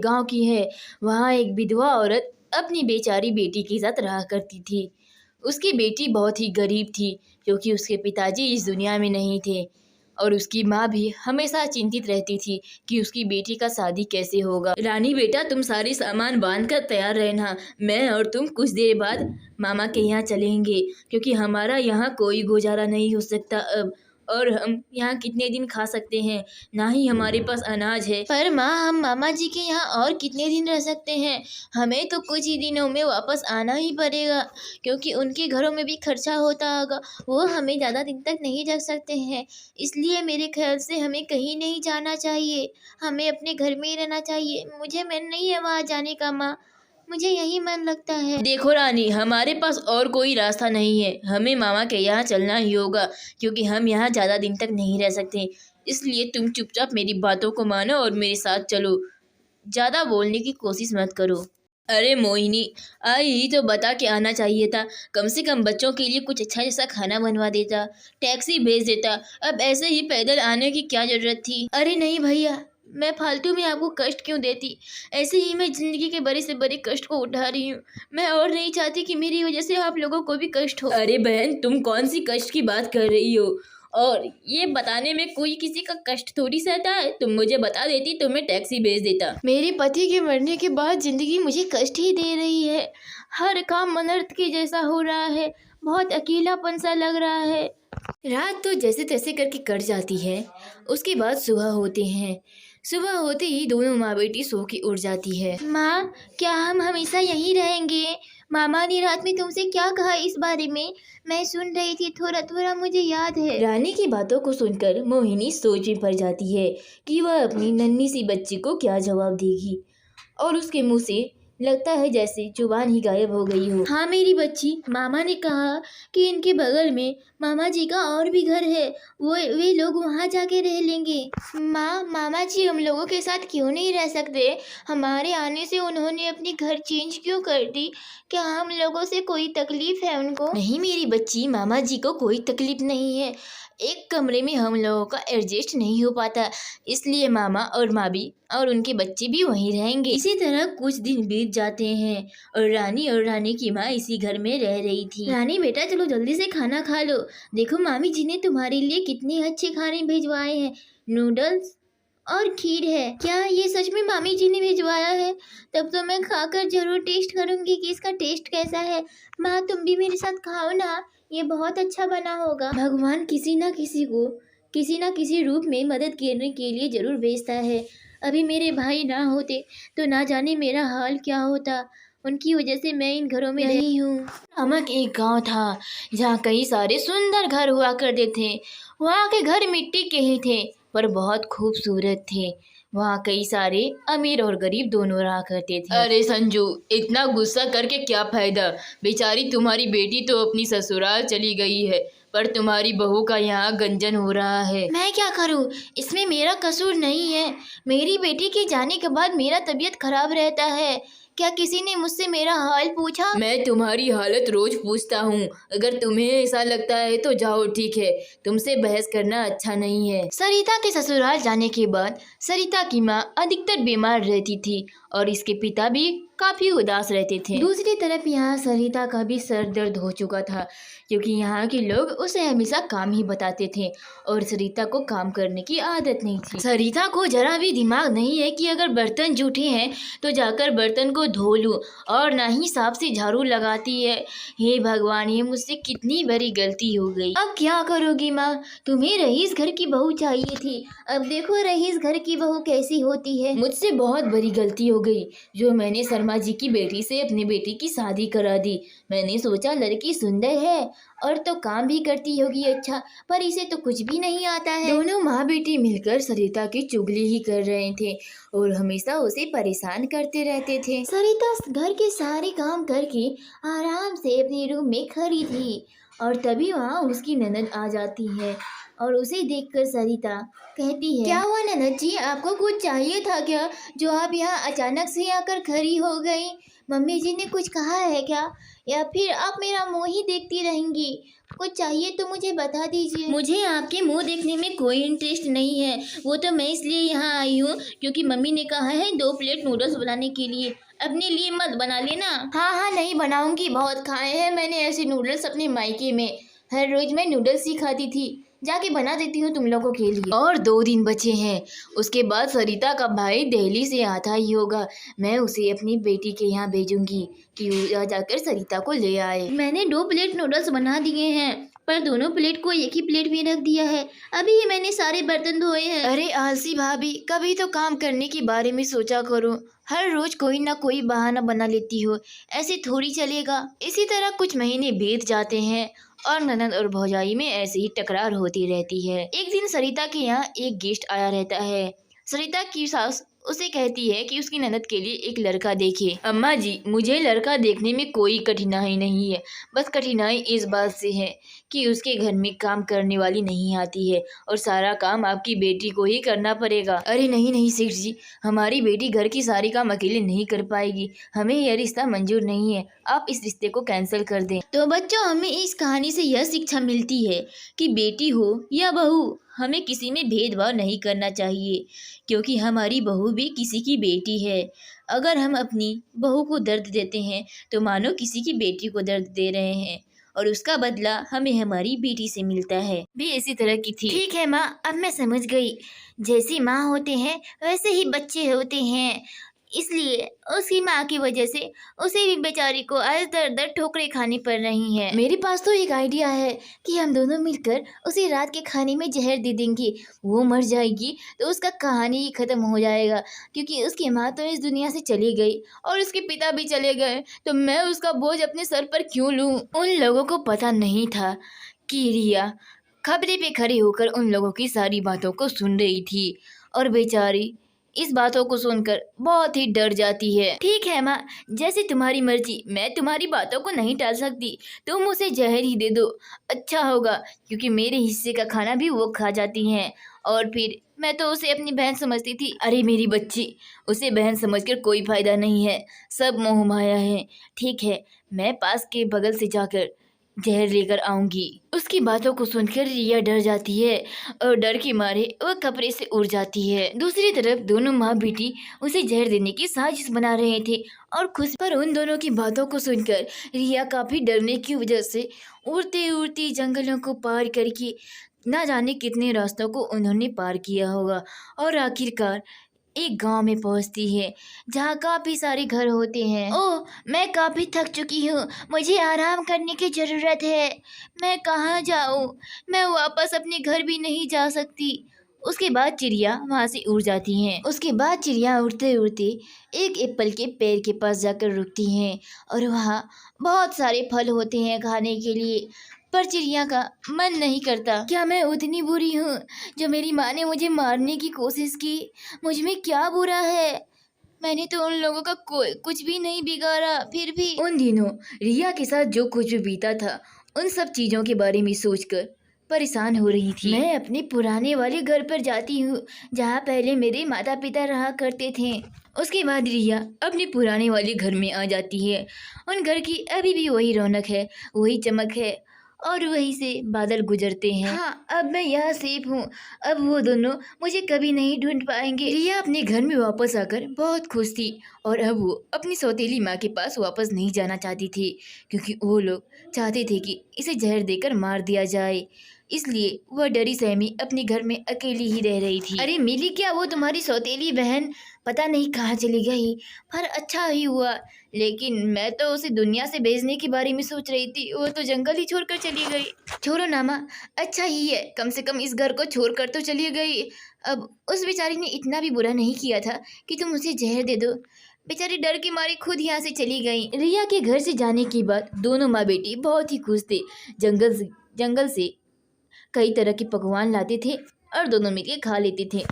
गांव की है। वहाँ एक विधवा औरत अपनी बेचारी बेटी के साथ रहा करती थी। उसकी बेटी बहुत ही गरीब थी क्योंकि उसके पिताजी इस दुनिया में नहीं थे और उसकी माँ भी हमेशा चिंतित रहती थी कि उसकी बेटी का शादी कैसे होगा। रानी बेटा, तुम सारे सामान बांध कर तैयार रहना। मैं और तुम कुछ देर बाद मामा के यहाँ चलेंगे क्योंकि हमारा यहाँ कोई गुजारा नहीं हो सकता अब। और हम यहाँ कितने दिन खा सकते हैं, ना ही हमारे पास अनाज है। पर माँ, हम मामा जी के यहाँ और कितने दिन रह सकते हैं? हमें तो कुछ ही दिनों में वापस आना ही पड़ेगा क्योंकि उनके घरों में भी खर्चा होता होगा। वो हमें ज़्यादा दिन तक नहीं रख सकते हैं। इसलिए मेरे ख्याल से हमें कहीं नहीं जाना चाहिए, हमें अपने घर में ही रहना चाहिए। मुझे मन नहीं है वहाँ जाने का माँ, मुझे यही मन लगता है। देखो रानी, हमारे पास और कोई रास्ता नहीं है, हमें मामा के यहाँ चलना ही होगा क्योंकि हम यहाँ ज़्यादा दिन तक नहीं रह सकते। इसलिए तुम चुपचाप मेरी बातों को मानो और मेरे साथ चलो, ज़्यादा बोलने की कोशिश मत करो। अरे मोहिनी, आई ही तो बता के आना चाहिए था। कम से कम बच्चों के लिए कुछ अच्छा जैसा खाना बनवा देता, टैक्सी भेज देता। अब ऐसे ही पैदल आने की क्या ज़रूरत थी? अरे नहीं भैया, मैं फालतू में आपको कष्ट क्यों देती? ऐसे ही मैं ज़िंदगी के बड़े से बड़े कष्ट को उठा रही हूँ। मैं और नहीं चाहती कि मेरी वजह से आप लोगों को भी कष्ट हो। अरे बहन, तुम कौन सी कष्ट की बात कर रही हो? और ये बताने में कोई किसी का कष्ट थोड़ी सहता है। तुम मुझे बता देती तो मैं टैक्सी भेज देता। मेरे पति के मरने के बाद जिंदगी मुझे कष्ट ही दे रही है। हर काम अनर्थ के जैसा हो रहा है, बहुत अकेलापन सा लग रहा है। रात तो जैसे तैसे करके कट जाती है। उसके बाद सुबह होते हैं। सुबह होते ही दोनों माँ बेटी सो के उठ जाती है। माँ, क्या हम हमेशा यहीं रहेंगे? मामा ने रात में तुमसे क्या कहा इस बारे में? मैं सुन रही थी, थोड़ा थोड़ा मुझे याद है। रानी की बातों को सुनकर मोहिनी सोच में पड़ जाती है कि वह अपनी नन्ही सी बच्ची को क्या जवाब देगी और उसके मुंह से लगता है जैसे जुबान ही गायब हो गई हो। हाँ मेरी बच्ची, मामा ने कहा कि इनके बगल में मामा जी का और भी घर है, वे लोग वहाँ जाके रह लेंगे। माँ, मामा जी हम लोगों के साथ क्यों नहीं रह सकते? हमारे आने से उन्होंने अपनी घर चेंज क्यों कर दी? क्या हम लोगों से कोई तकलीफ है उनको? नहीं मेरी बच्ची, मामा जी को कोई तकलीफ नहीं है। एक कमरे में हम लोगों का एडजस्ट नहीं हो पाता, इसलिए मामा और मामी और उनके बच्चे भी वहीं रहेंगे। इसी तरह कुछ दिन बीत जाते हैं और रानी की माँ इसी घर में रह रही थी। रानी बेटा, चलो जल्दी से खाना खा लो। देखो मामी जी ने तुम्हारे लिए कितने अच्छे खाने भिजवाए हैं, नूडल्स और खीर है। क्या ये सच में मामी जी ने भिजवाया है? तब तो मैं खाकर जरूर टेस्ट करूंगी कि इसका टेस्ट कैसा है। माँ, तुम भी मेरे साथ खाओ ना, ये बहुत अच्छा बना होगा। भगवान किसी ना किसी को किसी ना किसी रूप में मदद करने के लिए जरूर भेजता है। अभी मेरे भाई ना होते तो ना जाने मेरा हाल क्या होता। उनकी वजह से मैं इन घरों में रही हूँ। नामक एक गांव था जहाँ कई सारे सुंदर घर हुआ करते थे। वहाँ के घर मिट्टी के ही थे पर बहुत खूबसूरत थे। वहाँ कई सारे अमीर और गरीब दोनों रहा करते थे। अरे संजू, इतना गुस्सा करके क्या फायदा? बेचारी तुम्हारी बेटी तो अपनी ससुराल चली गई है पर तुम्हारी बहू का यहाँ गंजन हो रहा है। मैं क्या करूँ, इसमें मेरा कसूर नहीं है। मेरी बेटी के जाने के बाद मेरा तबीयत खराब रहता है। क्या किसी ने मुझसे मेरा हाल पूछा? मैं तुम्हारी हालत रोज पूछता हूँ। अगर तुम्हें ऐसा लगता है तो जाओ, ठीक है, तुमसे बहस करना अच्छा नहीं है। सरिता के ससुराल जाने के बाद सरिता की माँ अधिकतर बीमार रहती थी और इसके पिता भी काफी उदास रहते थे। दूसरी तरफ यहाँ सरिता का भी सर दर्द हो चुका था क्योंकि यहाँ के लोग उसे हमेशा काम ही बताते थे और सरिता को काम करने की आदत नहीं थी। सरिता को जरा भी दिमाग नहीं है कि अगर बर्तन जूठे हैं तो जाकर बर्तन को धो लूं, और ना ही साफ से झाड़ू लगाती है। हे भगवान, ये मुझसे कितनी बड़ी गलती हो गई। अब क्या करोगी माँ? तुम्हें रईस घर की बहू चाहिए थी, अब देखो रईस घर की बहू कैसी होती है। मुझसे बहुत बड़ी गलती हो गई जो मैंने शर्मा जी की बेटी से अपनी बेटी की शादी करा दी। मैंने सोचा लड़की सुंदर है और तो काम भी करती होगी अच्छा, पर इसे तो कुछ भी नहीं आता है। दोनों माँ बेटी मिलकर सरिता की चुगली ही कर रहे थे और हमेशा उसे परेशान करते रहते थे। सरिता घर के सारे काम करके आराम से अपने रूम में खड़ी थी और तभी वहाँ उसकी ननद आ जाती है और उसे देखकर सरिता कहती है, क्या हुआ ननद जी, आपको कुछ चाहिए था क्या जो आप यहाँ अचानक से आकर खड़ी हो गई? मम्मी जी ने कुछ कहा है क्या, या फिर आप मेरा मुंह ही देखती रहेंगी? कुछ चाहिए तो मुझे बता दीजिए। मुझे आपके मुंह देखने में कोई इंटरेस्ट नहीं है। वो तो मैं इसलिए यहाँ आई हूँ क्योंकि मम्मी ने कहा है 2 प्लेट नूडल्स बनाने के लिए। अपने लिए मत बना लेना। हाँ हाँ, नहीं बनाऊंगी, बहुत खाए हैं मैंने ऐसे नूडल्स अपने मायके में। हर रोज मैं नूडल्स ही खाती थी। जाके बना देती हूँ तुम लोगों के लिए। और 2 दिन बचे हैं। उसके बाद सरिता का भाई दिल्ली से आता ही होगा। मैं उसे अपनी बेटी के यहाँ भेजूंगी कि वो जाकर सरिता को ले आए। मैंने 2 प्लेट नूडल्स बना दिए हैं, पर दोनों प्लेट को एक ही प्लेट में रख दिया है। अभी ही मैंने सारे बर्तन धोए हैं। अरे आलसी भाभी, कभी तो काम करने के बारे में सोचा करो। हर रोज कोई ना कोई बहाना बना लेती हो, ऐसे थोड़ी चलेगा। इसी तरह कुछ महीने बीत जाते हैं और ननद और भौजाई में ऐसे ही टकरार होती रहती है। एक दिन सरिता के यहाँ एक गेस्ट आया रहता है। सरिता की सास उसे कहती है कि उसकी ननद के लिए एक लड़का देखे। अम्मा जी, मुझे लड़का देखने में कोई कठिनाई नहीं है। बस कठिनाई इस बात से है कि उसके घर में काम करने वाली नहीं आती है और सारा काम आपकी बेटी को ही करना पड़ेगा। अरे नहीं नहीं सेठ जी, हमारी बेटी घर की सारी काम अकेले नहीं कर पाएगी। हमें यह रिश्ता मंजूर नहीं है। आप इस रिश्ते को कैंसिल कर दें। तो बच्चों, हमें इस कहानी से यह शिक्षा मिलती है कि बेटी हो या बहू, हमें किसी में भेदभाव नहीं करना चाहिए, क्योंकि हमारी बहू भी किसी की बेटी है। अगर हम अपनी बहू को दर्द देते हैं तो मानो किसी की बेटी को दर्द दे रहे हैं, और उसका बदला हमें हमारी बेटी से मिलता है। भी इसी तरह की थी। ठीक है माँ, अब मैं समझ गई। जैसी माँ होते हैं वैसे ही बच्चे होते हैं, इसलिए उसकी माँ की वजह से उसे भी बेचारी को आज दर दर ठोकरें खानी पड़ रही हैं। मेरे पास तो एक आइडिया है कि हम दोनों मिलकर उसे रात के खाने में जहर दे देंगे। वो मर जाएगी तो उसका कहानी ही खत्म हो जाएगा, क्योंकि उसकी माँ तो इस दुनिया से चली गई और उसके पिता भी चले गए, तो मैं उसका बोझ अपने सर पर क्यों लूँ। उन लोगों को पता नहीं था कि रिया खबरे पे खड़ी होकर उन लोगों की सारी बातों को सुन रही थी, और बेचारी इस बातों को सुनकर बहुत ही डर जाती है। ठीक है माँ, जैसे तुम्हारी मर्जी, मैं तुम्हारी बातों को नहीं टाल सकती। तुम उसे जहर ही दे दो, अच्छा होगा, क्योंकि मेरे हिस्से का खाना भी वो खा जाती हैं। और फिर मैं तो उसे अपनी बहन समझती थी। अरे मेरी बच्ची, उसे बहन समझकर कोई फायदा नहीं है, सब मोह माया है। ठीक है, मैं पास के बगल से जाकर जहर लेकर आऊंगी। उसकी बातों को सुनकर रिया डर जाती है और डर के मारे वह कपड़े से उड़ जाती है। दूसरी तरफ दोनों माँ बेटी उसे जहर देने की साजिश बना रहे थे और खुश। पर उन दोनों की बातों को सुनकर रिया काफी डरने की वजह से उड़ते उड़ते जंगलों को पार करके ना जाने कितने रास्तों को उन्होंने पार किया होगा, और आखिरकार एक गांव में पहुंचती है जहाँ काफी सारे घर होते हैं। ओह, मैं काफी थक चुकी हूँ, मुझे आराम करने की जरूरत है। मैं कहाँ जाऊँ? मैं वापस अपने घर भी नहीं जा सकती। उसके बाद चिड़िया वहाँ से उड़ जाती हैं। उसके बाद चिड़िया उड़ते उड़ते एक एप्पल के पेड़ के पास जाकर रुकती हैं, और वहाँ बहुत सारे फल होते हैं खाने के लिए, पर चिड़िया का मन नहीं करता। क्या मैं उतनी बुरी हूँ जो मेरी माँ ने मुझे मारने की कोशिश की? मुझ में क्या बुरा है? मैंने तो उन लोगों का कुछ भी नहीं बिगाड़ा। फिर भी उन दिनों रिया के साथ जो कुछ भी बीता था, उन सब चीज़ों के बारे में सोचकर परेशान हो रही थी। मैं अपने पुराने वाले घर पर जाती हूँ जहाँ पहले मेरे माता पिता रहा करते थे। उसके बाद रिया अपने पुराने वाले घर में आ जाती है। उन घर की अभी भी वही रौनक है, वही चमक है, और वहीं से बादल गुजरते हैं। हाँ, अब मैं यहाँ सेफ हूँ। अब वो दोनों मुझे कभी नहीं ढूंढ पाएंगे। रिया अपने घर में वापस आकर बहुत खुश थी, और अब वो अपनी सौतेली माँ के पास वापस नहीं जाना चाहती थी, क्योंकि वो लोग चाहते थे कि इसे जहर देकर मार दिया जाए। इसलिए वह डरी सहमी अपने घर में अकेली ही रह रही थी। अरे मिली क्या वो तुम्हारी सौतेली बहन? पता नहीं कहाँ चली गई, पर अच्छा ही हुआ। लेकिन मैं तो उसे दुनिया से भेजने के बारे में सोच रही थी, वो तो जंगल ही छोड़कर चली गई। छोड़ो ना माँ, अच्छा ही है, कम से कम इस घर को छोड़कर तो चली गई। अब उस बेचारी ने इतना भी बुरा नहीं किया था कि तुम उसे जहर दे दो। बेचारी डर के मारे खुद यहाँ से चली गई। रिया के घर से जाने के बाद दोनों माँ बेटी बहुत ही खुश थे। जंगल से कई तरह के पकवान लाते थे और दोनों मिलकर खा लेते थे।